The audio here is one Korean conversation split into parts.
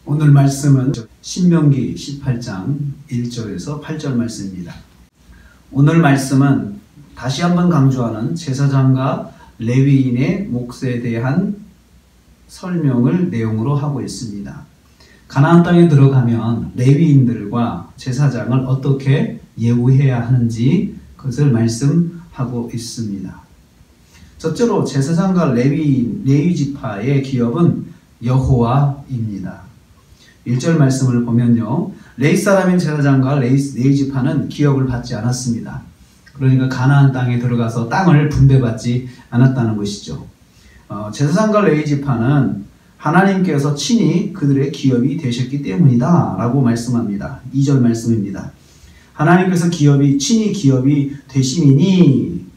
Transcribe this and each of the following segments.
오늘 말씀은 신명기 18장 1절에서 8절 말씀입니다. 오늘 말씀은 다시 한번 강조하는 제사장과 레위인의 몫에 대한 설명을 내용으로 하고 있습니다. 가나안 땅에 들어가면 레위인들과 제사장을 어떻게 예우해야 하는지 그것을 말씀하고 있습니다. 첫째로 제사장과 레위 지파의 기업은 여호와입니다. 1절 말씀을 보면요, 레위 사람인 제사장과 레위 지파는 기업을 받지 않았습니다. 그러니까 가나안 땅에 들어가서 땅을 분배받지 않았다는 것이죠. 제사장과 레위 지파는 하나님께서 친히 그들의 기업이 되셨기 때문이다 라고 말씀합니다. 2절 말씀입니다. 하나님께서 친히 기업이 되심이니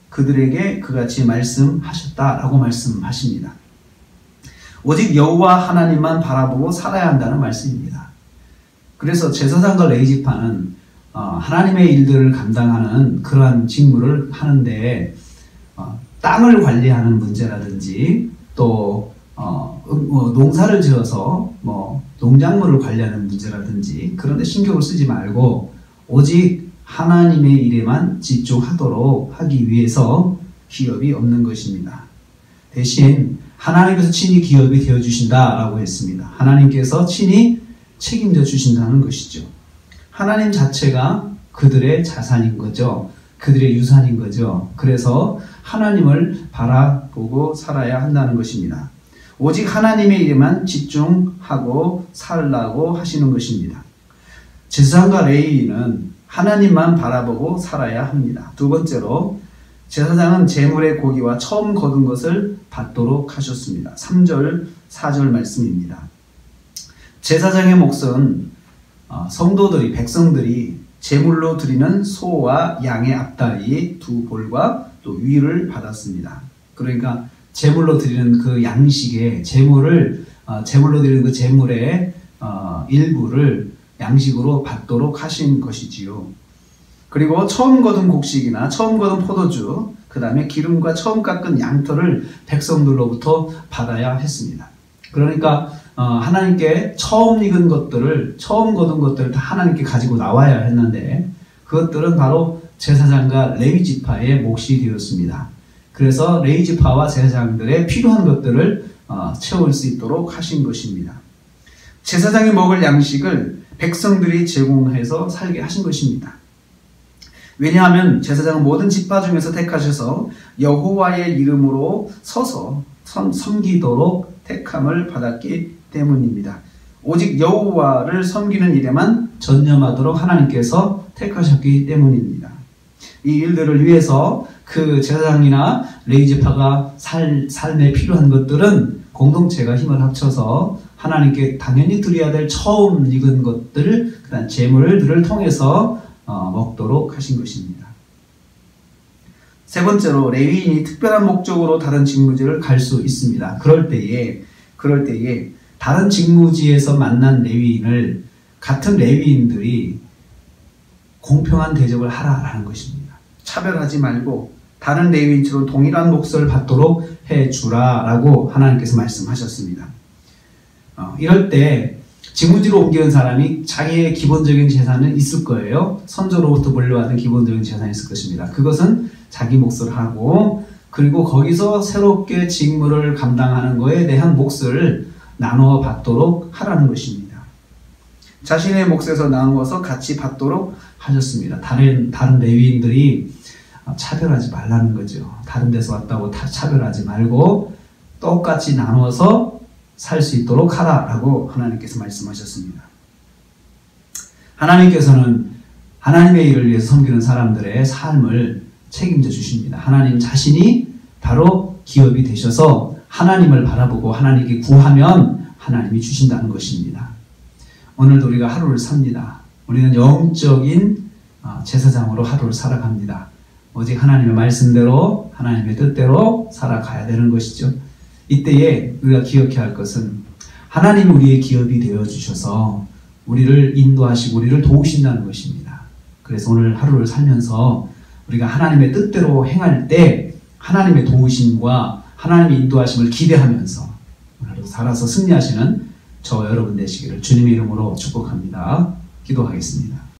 그들에게 그같이 말씀하셨다라고 말씀하십니다. 오직 여호와 하나님만 바라보고 살아야 한다는 말씀입니다. 그래서 제사장과 레위 지파는 하나님의 일들을 감당하는 그러한 직무를 하는데 땅을 관리하는 문제라든지 또 농사를 지어서 농작물을 관리하는 문제라든지 그런 데 신경을 쓰지 말고 오직 하나님의 일에만 집중하도록 하기 위해서 기업이 없는 것입니다. 대신 하나님께서 친히 기업이 되어주신다라고 했습니다. 하나님께서 친히 책임져 주신다는 것이죠. 하나님 자체가 그들의 자산인 거죠. 그들의 유산인 거죠. 그래서 하나님을 바라보고 살아야 한다는 것입니다. 오직 하나님의 일에만 집중하고 살라고 하시는 것입니다. 제사장과 레위인은 하나님만 바라보고 살아야 합니다. 두 번째로 제사장은 제물의 고기와 처음 거둔 것을 받도록 하셨습니다. 3절, 4절 말씀입니다. 제사장의 몫은 백성들이 제물로 드리는 소와 양의 앞다리 두 볼과 또 위를 받았습니다. 그러니까 제물로 드리는 그 양식의 제물로 드리는 그 제물의 일부를 양식으로 받도록 하신 것이지요. 그리고 처음 거둔 곡식이나 처음 거둔 포도주, 그 다음에 기름과 처음 깎은 양털을 백성들로부터 받아야 했습니다. 그러니까 하나님께 처음 거둔 것들을 다 하나님께 가지고 나와야 했는데 그것들은 바로 제사장과 레위 지파의 몫이 되었습니다. 그래서 레위 지파와 제사장들의 필요한 것들을 채울 수 있도록 하신 것입니다. 제사장이 먹을 양식을 백성들이 제공해서 살게 하신 것입니다. 왜냐하면 제사장은 모든 지파 중에서 택하셔서 여호와의 이름으로 서서 섬기도록 택함을 받았기 때문입니다. 오직 여호와를 섬기는 일에만 전념하도록 하나님께서 택하셨기 때문입니다. 이 일들을 위해서 그 제사장이나 레위 지파가 삶에 필요한 것들은 공동체가 힘을 합쳐서 하나님께 당연히 드려야 될 처음 익은 것들, 그다음 제물들을 통해서 먹도록 하신 것입니다. 세 번째로 레위인이 특별한 목적으로 다른 직무지를 갈 수 있습니다. 그럴 때에 다른 직무지에서 만난 레위인을 같은 레위인들이 공평한 대접을 하라라는 것입니다. 차별하지 말고 다른 레위인처럼 동일한 몫을 받도록 해주라라고 하나님께서 말씀하셨습니다. 이럴 때 직무지로 옮기는 사람이 자기의 기본적인 재산은 있을 거예요. 선조로부터 물려받은 기본적인 재산이 있을 것입니다. 그것은 자기 몫을 하고 그리고 거기서 새롭게 직무를 감당하는 것에 대한 몫을 나누어 받도록 하라는 것입니다. 자신의 몫에서 나누어서 같이 받도록 하셨습니다. 다른 레위인들이 차별하지 말라는 거죠. 다른 데서 왔다고 다 차별하지 말고 똑같이 나누어서 살 수 있도록 하라라고 하나님께서 말씀하셨습니다. 하나님께서는 하나님의 일을 위해서 섬기는 사람들의 삶을 책임져 주십니다. 하나님 자신이 바로 기업이 되셔서 하나님을 바라보고 하나님께 구하면 하나님이 주신다는 것입니다. 오늘도 우리가 하루를 삽니다. 우리는 영적인 제사장으로 하루를 살아갑니다. 오직 하나님의 말씀대로 하나님의 뜻대로 살아가야 되는 것이죠. 이때에 우리가 기억해야 할 것은 하나님이 우리의 기업이 되어주셔서 우리를 인도하시고 우리를 도우신다는 것입니다. 그래서 오늘 하루를 살면서 우리가 하나님의 뜻대로 행할 때 하나님의 도우심과 하나님의 인도하심을 기대하면서 오늘도 살아서 승리하시는 저와 여러분 되시기를 주님의 이름으로 축복합니다. 기도하겠습니다.